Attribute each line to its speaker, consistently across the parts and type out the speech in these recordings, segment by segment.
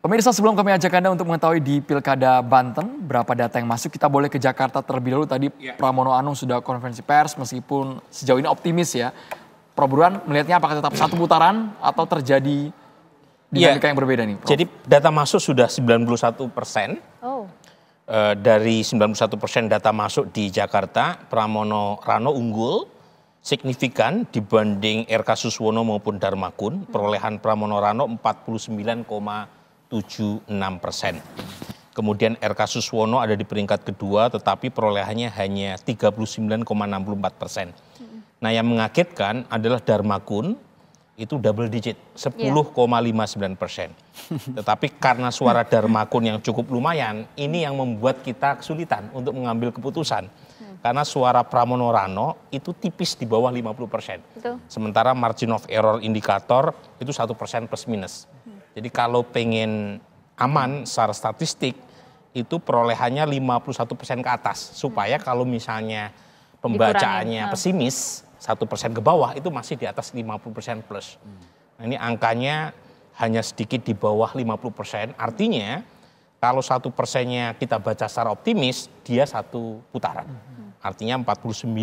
Speaker 1: Pemirsa, sebelum kami ajak Anda untuk mengetahui di Pilkada Banten berapa data yang masuk, kita boleh ke Jakarta terlebih dahulu. Tadi Pramono Anung sudah konferensi pers meskipun sejauh ini optimis ya. Prof Burhan melihatnya apakah tetap satu putaran atau terjadi dinamika yang berbeda nih, Prof?
Speaker 2: Jadi data masuk sudah 91%.
Speaker 3: Oh.
Speaker 2: Dari 91% data masuk di Jakarta, Pramono Rano unggul signifikan dibanding RK Suswono maupun Darmakun. Perolehan Pramono Rano 49,76%. Kemudian RK Suswono ada di peringkat kedua, tetapi perolehannya hanya 39,64%. Nah, yang mengagetkan adalah Darmakun itu double digit, 10,59%. Tetapi karena suara Darmakun yang cukup lumayan, ini yang membuat kita kesulitan untuk mengambil keputusan. Karena suara Pramono Rano itu tipis di bawah 50%.
Speaker 3: Betul.
Speaker 2: Sementara margin of error indikator itu 1% plus minus. Jadi kalau pengen aman secara statistik, itu perolehannya 51% ke atas. Supaya kalau misalnya pembacaannya pesimis, 1% ke bawah itu masih di atas 50% plus. Nah, ini angkanya hanya sedikit di bawah 50%. Artinya kalau 1%-nya kita baca secara optimis, dia satu putaran. Artinya 49,76%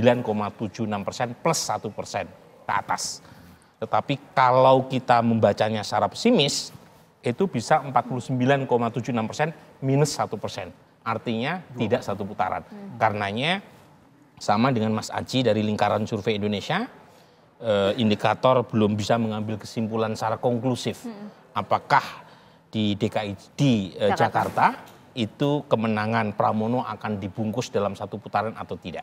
Speaker 2: plus 1% ke atas. Tetapi kalau kita membacanya secara pesimis, itu bisa 49,76% minus 1%. Artinya tidak satu putaran. Karenanya sama dengan Mas Aji dari Lingkaran Survei Indonesia, indikator belum bisa mengambil kesimpulan secara konklusif. Apakah di DKI di Jakarta itu kemenangan Pramono akan dibungkus dalam satu putaran atau tidak.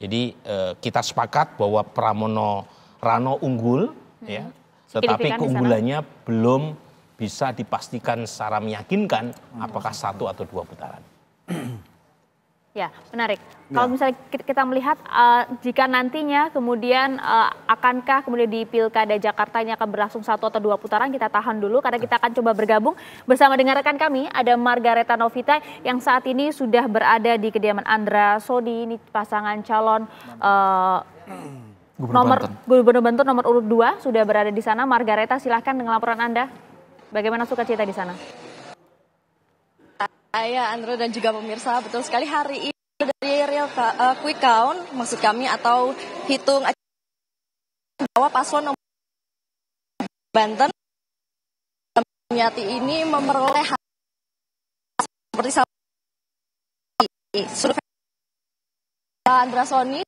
Speaker 2: Jadi kita sepakat bahwa Pramono Rano unggul, ya, tetapi keunggulannya belum bisa dipastikan secara meyakinkan apakah satu atau dua putaran.
Speaker 3: Ya, menarik. Kalau misalnya kita melihat jika nantinya kemudian akankah kemudian di Pilkada Jakarta ini akan berlangsung satu atau dua putaran, kita tahan dulu karena kita akan coba bergabung bersama dengan rekan kami, ada Margareta Novita yang saat ini sudah berada di kediaman Andra Sodi, ini pasangan calon Gubernur Banten nomor urut 2 sudah berada di sana. Margareta, silahkan dengan laporan Anda. Bagaimana sukacita di sana?
Speaker 4: Saya, Andra dan juga pemirsa, betul sekali hari ini dari real quick count, maksud kami atau hitung bahwa paslon nomor Banten Yati ini memperoleh seperti survei Andra Soni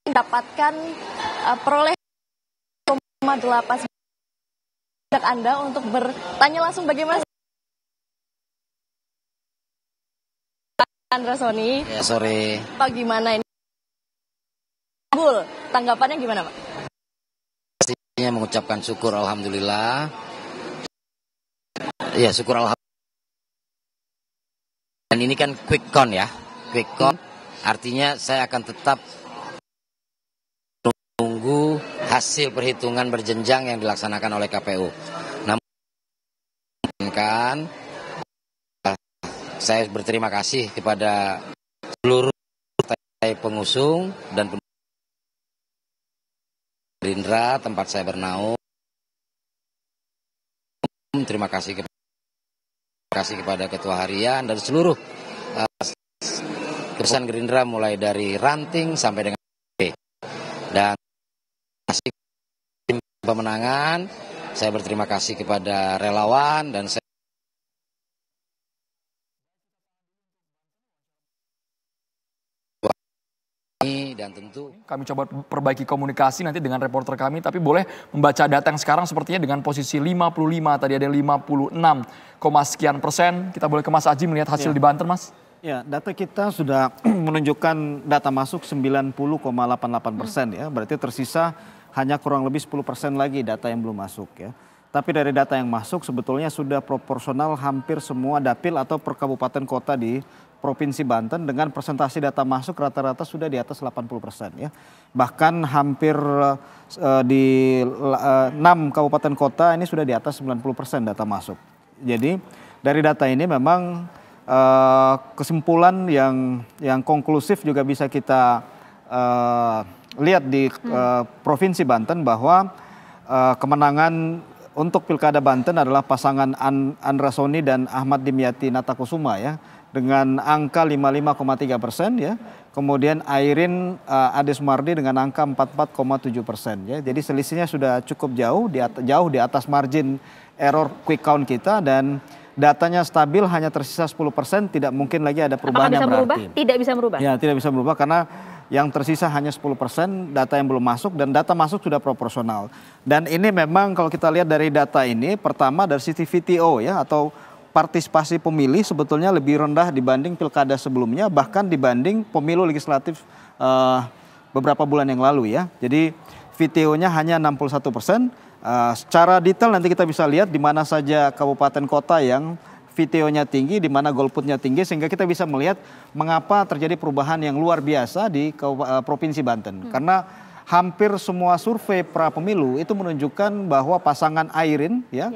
Speaker 4: mendapatkan perolehan 0,8. Anda untuk bertanya langsung bagaimana Andra Soni.
Speaker 5: Ya, sore.
Speaker 4: Pak, gimana ini? Bul, tanggapannya gimana, Pak?
Speaker 5: Pastinya mengucapkan syukur alhamdulillah. Ya, syukur alhamdulillah. Dan ini kan quick count ya. Quick count artinya saya akan tetap menunggu hasil perhitungan berjenjang yang dilaksanakan oleh KPU. Namun kan saya berterima kasih kepada seluruh partai pengusung dan Gerindra tempat saya bernaung. Terima kasih kepada Ketua Harian dan seluruh keputusan Gerindra mulai dari ranting sampai dengan dan kasih pemenangan. Saya berterima kasih kepada relawan dan saya dan tentu
Speaker 1: kami coba perbaiki komunikasi nanti dengan reporter kami, tapi boleh membaca data yang sekarang sepertinya dengan posisi 55, tadi ada 56, sekian persen. Kita boleh ke Mas Aji melihat hasil di Banten, Mas.
Speaker 6: Ya, data kita sudah menunjukkan data masuk 90,88% ya, berarti tersisa hanya kurang lebih 10% lagi data yang belum masuk ya. Tapi dari data yang masuk sebetulnya sudah proporsional hampir semua dapil atau per kabupaten kota di Provinsi Banten dengan presentasi data masuk rata-rata sudah di atas 80% ya. Bahkan hampir di 6 kabupaten kota ini sudah di atas 90% data masuk. Jadi dari data ini memang kesimpulan yang konklusif juga bisa kita lihat di Provinsi Banten bahwa kemenangan untuk Pilkada Banten adalah pasangan Andra Soni dan Ahmad Dimyati Natakusuma ya, dengan angka 55,3% ya. Kemudian Airin Ade Sumardi dengan angka 44,7% ya. Jadi selisihnya sudah cukup jauh di atas margin error quick count kita, dan datanya stabil, hanya tersisa 10%, tidak mungkin lagi ada perubahan yang berarti.
Speaker 3: Tidak bisa merubah?
Speaker 6: Ya, tidak bisa berubah karena yang tersisa hanya 10% data yang belum masuk, dan data masuk sudah proporsional. Dan ini memang kalau kita lihat dari data ini, pertama dari sisi VTO ya, atau partisipasi pemilih sebetulnya lebih rendah dibanding pilkada sebelumnya, bahkan dibanding pemilu legislatif beberapa bulan yang lalu ya. Jadi VTO-nya hanya 61%. Secara detail nanti kita bisa lihat di mana saja kabupaten kota yang VTO-nya tinggi, di mana golputnya tinggi, sehingga kita bisa melihat mengapa terjadi perubahan yang luar biasa di Provinsi Banten. Karena hampir semua survei pra pemilu itu menunjukkan bahwa pasangan Airin ya,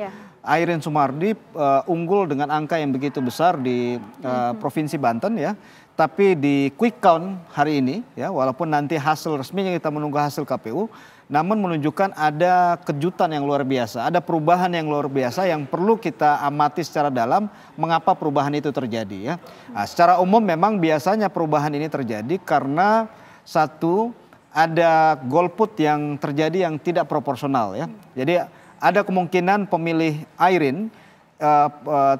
Speaker 6: Airin Sumardi unggul dengan angka yang begitu besar di Provinsi Banten ya. Tapi di quick count hari ini ya, walaupun nanti hasil resminya kita menunggu hasil KPU, namun menunjukkan ada kejutan yang luar biasa, ada perubahan yang luar biasa yang perlu kita amati secara dalam mengapa perubahan itu terjadi ya. Nah, secara umum memang biasanya perubahan ini terjadi karena satu, ada golput yang terjadi yang tidak proporsional ya. Jadi ada kemungkinan pemilih Airin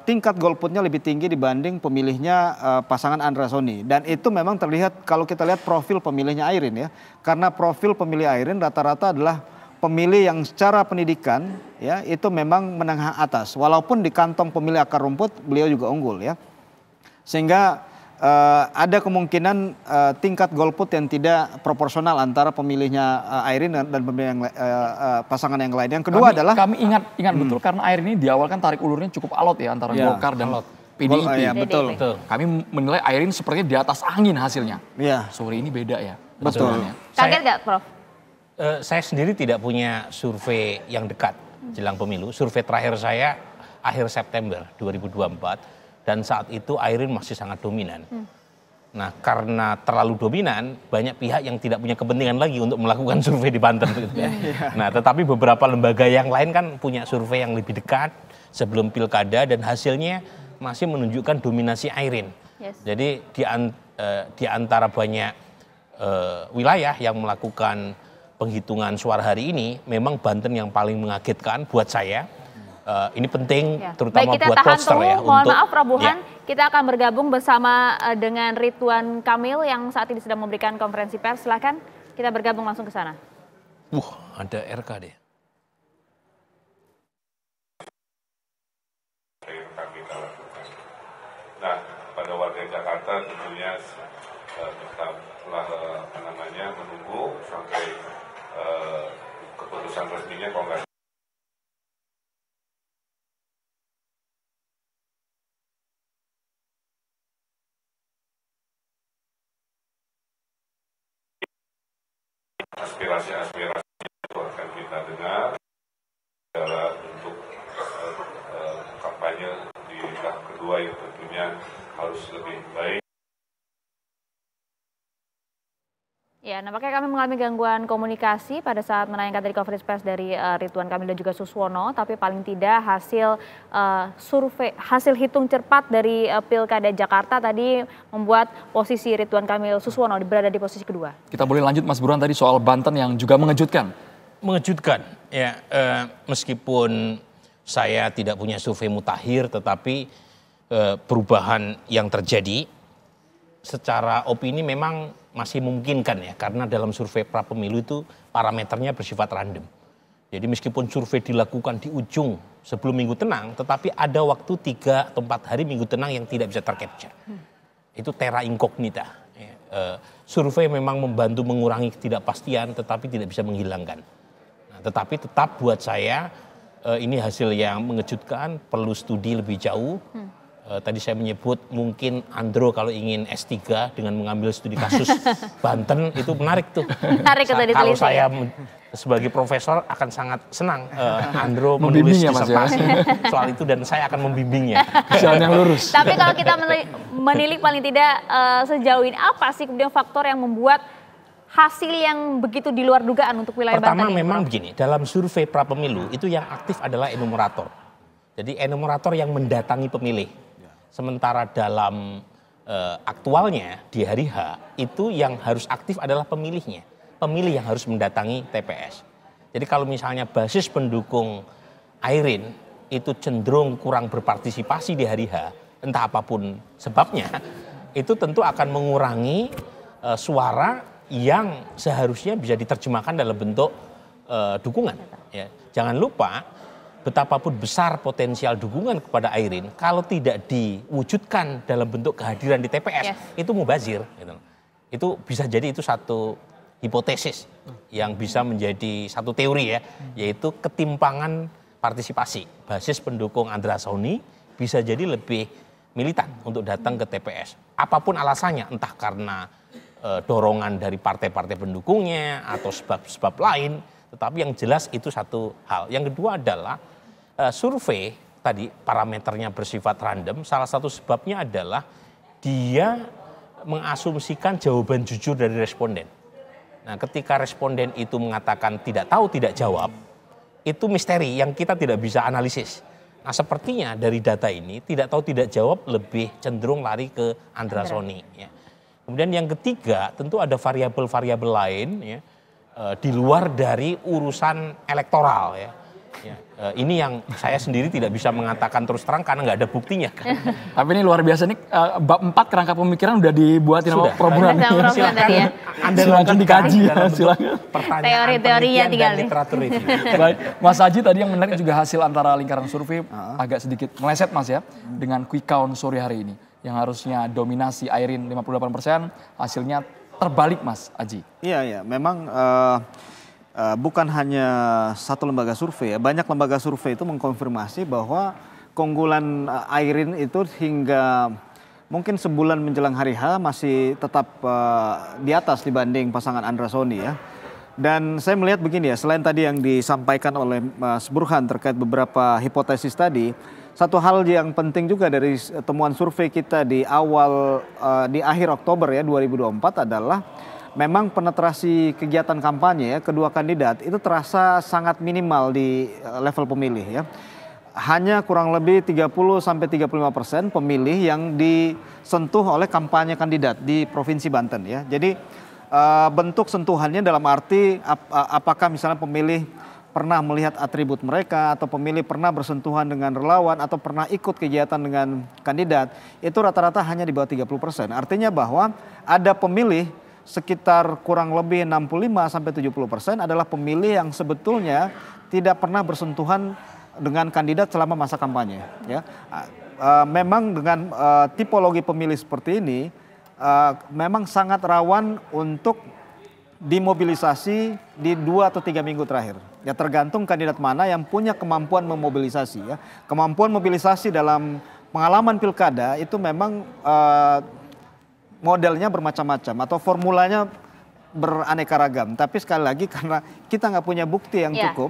Speaker 6: tingkat golputnya lebih tinggi dibanding pemilihnya pasangan Andra Soni, dan itu memang terlihat kalau kita lihat profil pemilihnya Airin ya, karena profil pemilih Airin rata-rata adalah pemilih yang secara pendidikan ya itu memang menengah atas, walaupun di kantong pemilih akar rumput beliau juga unggul ya, sehingga ada kemungkinan tingkat golput yang tidak proporsional antara pemilihnya Airin dan pemilih pasangan yang lain. Yang kedua adalah
Speaker 1: kami ingat betul karena Airin ini di awal kan tarik ulurnya cukup alot ya antara Golkar dan PDIP.
Speaker 6: Ya, betul.
Speaker 1: Kami menilai Airin sepertinya di atas angin hasilnya.
Speaker 6: Ya.
Speaker 1: Sore ini beda ya.
Speaker 6: Betul.
Speaker 3: Kaget nggak, Prof?
Speaker 2: Saya sendiri tidak punya survei yang dekat jelang pemilu. Survei terakhir saya akhir September 2024. Dan saat itu Airin masih sangat dominan. Nah, karena terlalu dominan, banyak pihak yang tidak punya kepentingan lagi untuk melakukan survei di Banten. Gitu ya. Nah, tetapi beberapa lembaga yang lain kan punya survei yang lebih dekat sebelum pilkada, dan hasilnya masih menunjukkan dominasi Airin. Jadi di antara banyak wilayah yang melakukan penghitungan suara hari ini, memang Banten yang paling mengagetkan buat saya. Ini penting terutama
Speaker 3: baik, kita
Speaker 2: buat
Speaker 3: tahan
Speaker 2: pollster
Speaker 3: dulu,
Speaker 2: ya.
Speaker 3: mohon maaf Prabohan, kita akan bergabung bersama dengan Ridwan Kamil yang saat ini sedang memberikan konferensi pers. Silakan kita bergabung langsung ke sana.
Speaker 2: Ada RK deh.
Speaker 7: Nah, pada warga Jakarta tentunya tetaplah menunggu sampai keputusan resminya Kongres. Aspirasi itu akan kita dengar dalam bentuk kampanye di tahap kedua yang tentunya harus lebih baik.
Speaker 3: Ya, nampaknya kami mengalami gangguan komunikasi pada saat menayangkan tadi konferensi pers dari Ridwan Kamil dan juga Suswono, tapi paling tidak hasil hitung cepat dari Pilkada Jakarta tadi membuat posisi Ridwan Kamil Suswono berada di posisi kedua.
Speaker 1: Kita boleh lanjut Mas Burhan tadi soal Banten yang juga mengejutkan.
Speaker 2: Mengejutkan ya, meskipun saya tidak punya survei mutakhir, tetapi perubahan yang terjadi secara opini memang masih memungkinkan ya, karena dalam survei pra pemilu itu parameternya bersifat random. Jadi meskipun survei dilakukan di ujung sebelum minggu tenang, tetapi ada waktu 3 atau 4 hari minggu tenang yang tidak bisa tercapture. Itu terra incognita. Survei memang membantu mengurangi ketidakpastian, tetapi tidak bisa menghilangkan. Nah, tetapi tetap buat saya ini hasil yang mengejutkan, perlu studi lebih jauh. Tadi saya menyebut mungkin Andro kalau ingin S3 dengan mengambil studi kasus Banten itu menarik tuh.
Speaker 3: Menarik
Speaker 2: Kalau saya sebagai profesor akan sangat senang Andro menulis disertasi soal itu, dan saya akan membimbingnya.
Speaker 1: Jalan yang lurus.
Speaker 3: Tapi kalau kita menilik paling tidak sejauh ini apa sih kemudian faktor yang membuat hasil yang begitu di luar dugaan untuk wilayah Banten?
Speaker 2: Pertama memang begini, dalam survei pra pemilu itu yang aktif adalah enumerator. Jadi enumerator yang mendatangi pemilih. Sementara dalam aktualnya di hari H itu yang harus aktif adalah pemilihnya. Pemilih yang harus mendatangi TPS. Jadi kalau misalnya basis pendukung Airin itu cenderung kurang berpartisipasi di hari H, entah apapun sebabnya, itu tentu akan mengurangi suara yang seharusnya bisa diterjemahkan dalam bentuk dukungan. Ya. Jangan lupa betapapun besar potensial dukungan kepada Airin, kalau tidak diwujudkan dalam bentuk kehadiran di TPS, itu mubazir. Gitu. Itu bisa jadi itu satu hipotesis yang bisa menjadi satu teori ya, yaitu ketimpangan partisipasi. Basis pendukung Andra Soni bisa jadi lebih militan untuk datang ke TPS. Apapun alasannya, entah karena dorongan dari partai-partai pendukungnya atau sebab-sebab lain, tetapi yang jelas itu satu hal. Yang kedua adalah survei tadi parameternya bersifat random, salah satu sebabnya adalah dia mengasumsikan jawaban jujur dari responden. Nah, ketika responden itu mengatakan tidak tahu, tidak jawab, itu misteri yang kita tidak bisa analisis. Nah, sepertinya dari data ini tidak tahu, tidak jawab lebih cenderung lari ke Andra Soni. Ya. Kemudian yang ketiga tentu ada variabel-variabel lain ya, di luar dari urusan elektoral ya. Ya, ini yang saya sendiri tidak bisa mengatakan terus terang karena nggak ada buktinya.
Speaker 1: Tapi ini luar biasa nih, bab 4 kerangka pemikiran udah dibuatin sama Prof Burhan.
Speaker 3: Ya.
Speaker 1: Silakan dikaji ya, silakan.
Speaker 3: Teori-teorinya tinggal nih.
Speaker 2: Literatur itu.
Speaker 1: Baik, Mas Haji tadi yang menarik juga hasil antara lingkaran survei agak sedikit meleset Mas ya, dengan quick count sore hari ini. Yang harusnya dominasi Airin 58%, hasilnya terbalik Mas Haji.
Speaker 6: Iya, memang bukan hanya satu lembaga survei ya, banyak lembaga survei itu mengkonfirmasi bahwa keunggulan Airin itu hingga mungkin sebulan menjelang hari H masih tetap di atas dibanding pasangan Andra Soni ya. Dan saya melihat begini ya, selain tadi yang disampaikan oleh Mas Burhan terkait beberapa hipotesis tadi, satu hal yang penting juga dari temuan survei kita di akhir Oktober ya 2024 adalah memang penetrasi kegiatan kampanye ya, kedua kandidat itu terasa sangat minimal di level pemilih ya. Hanya kurang lebih 30-35% pemilih yang disentuh oleh kampanye kandidat di Provinsi Banten ya. Jadi bentuk sentuhannya dalam arti apakah misalnya pemilih pernah melihat atribut mereka atau pemilih pernah bersentuhan dengan relawan atau pernah ikut kegiatan dengan kandidat, itu rata-rata hanya di bawah 30%. Artinya bahwa ada pemilih sekitar kurang lebih 65-70% adalah pemilih yang sebetulnya tidak pernah bersentuhan dengan kandidat selama masa kampanye. Ya. Memang dengan tipologi pemilih seperti ini, memang sangat rawan untuk dimobilisasi di 2 atau 3 minggu terakhir. Ya, tergantung kandidat mana yang punya kemampuan memobilisasi. Ya. Kemampuan mobilisasi dalam pengalaman pilkada itu memang modelnya bermacam-macam atau formulanya beraneka ragam. Tapi sekali lagi karena kita nggak punya bukti yang cukup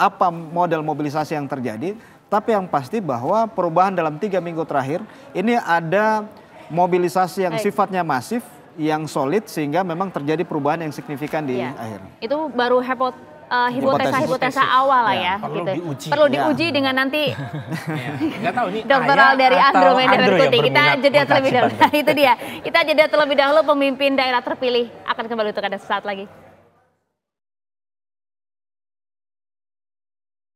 Speaker 6: apa model mobilisasi yang terjadi. Tapi yang pasti bahwa perubahan dalam 3 minggu terakhir ini ada mobilisasi yang sifatnya masif, yang solid sehingga memang terjadi perubahan yang signifikan di akhir.
Speaker 3: Itu baru hipotesa awal lah ya,
Speaker 2: perlu
Speaker 3: gitu.
Speaker 2: diuji.
Speaker 3: Perlu diuji dengan nanti
Speaker 2: Nggak tahu ini
Speaker 3: doktoral dari Andromeda Berkuti. Kita jeda terlebih dahulu.
Speaker 2: Banteng.
Speaker 3: Itu dia. Kita jeda terlebih dahulu, pemimpin daerah terpilih akan kembali untuk Anda sesaat lagi.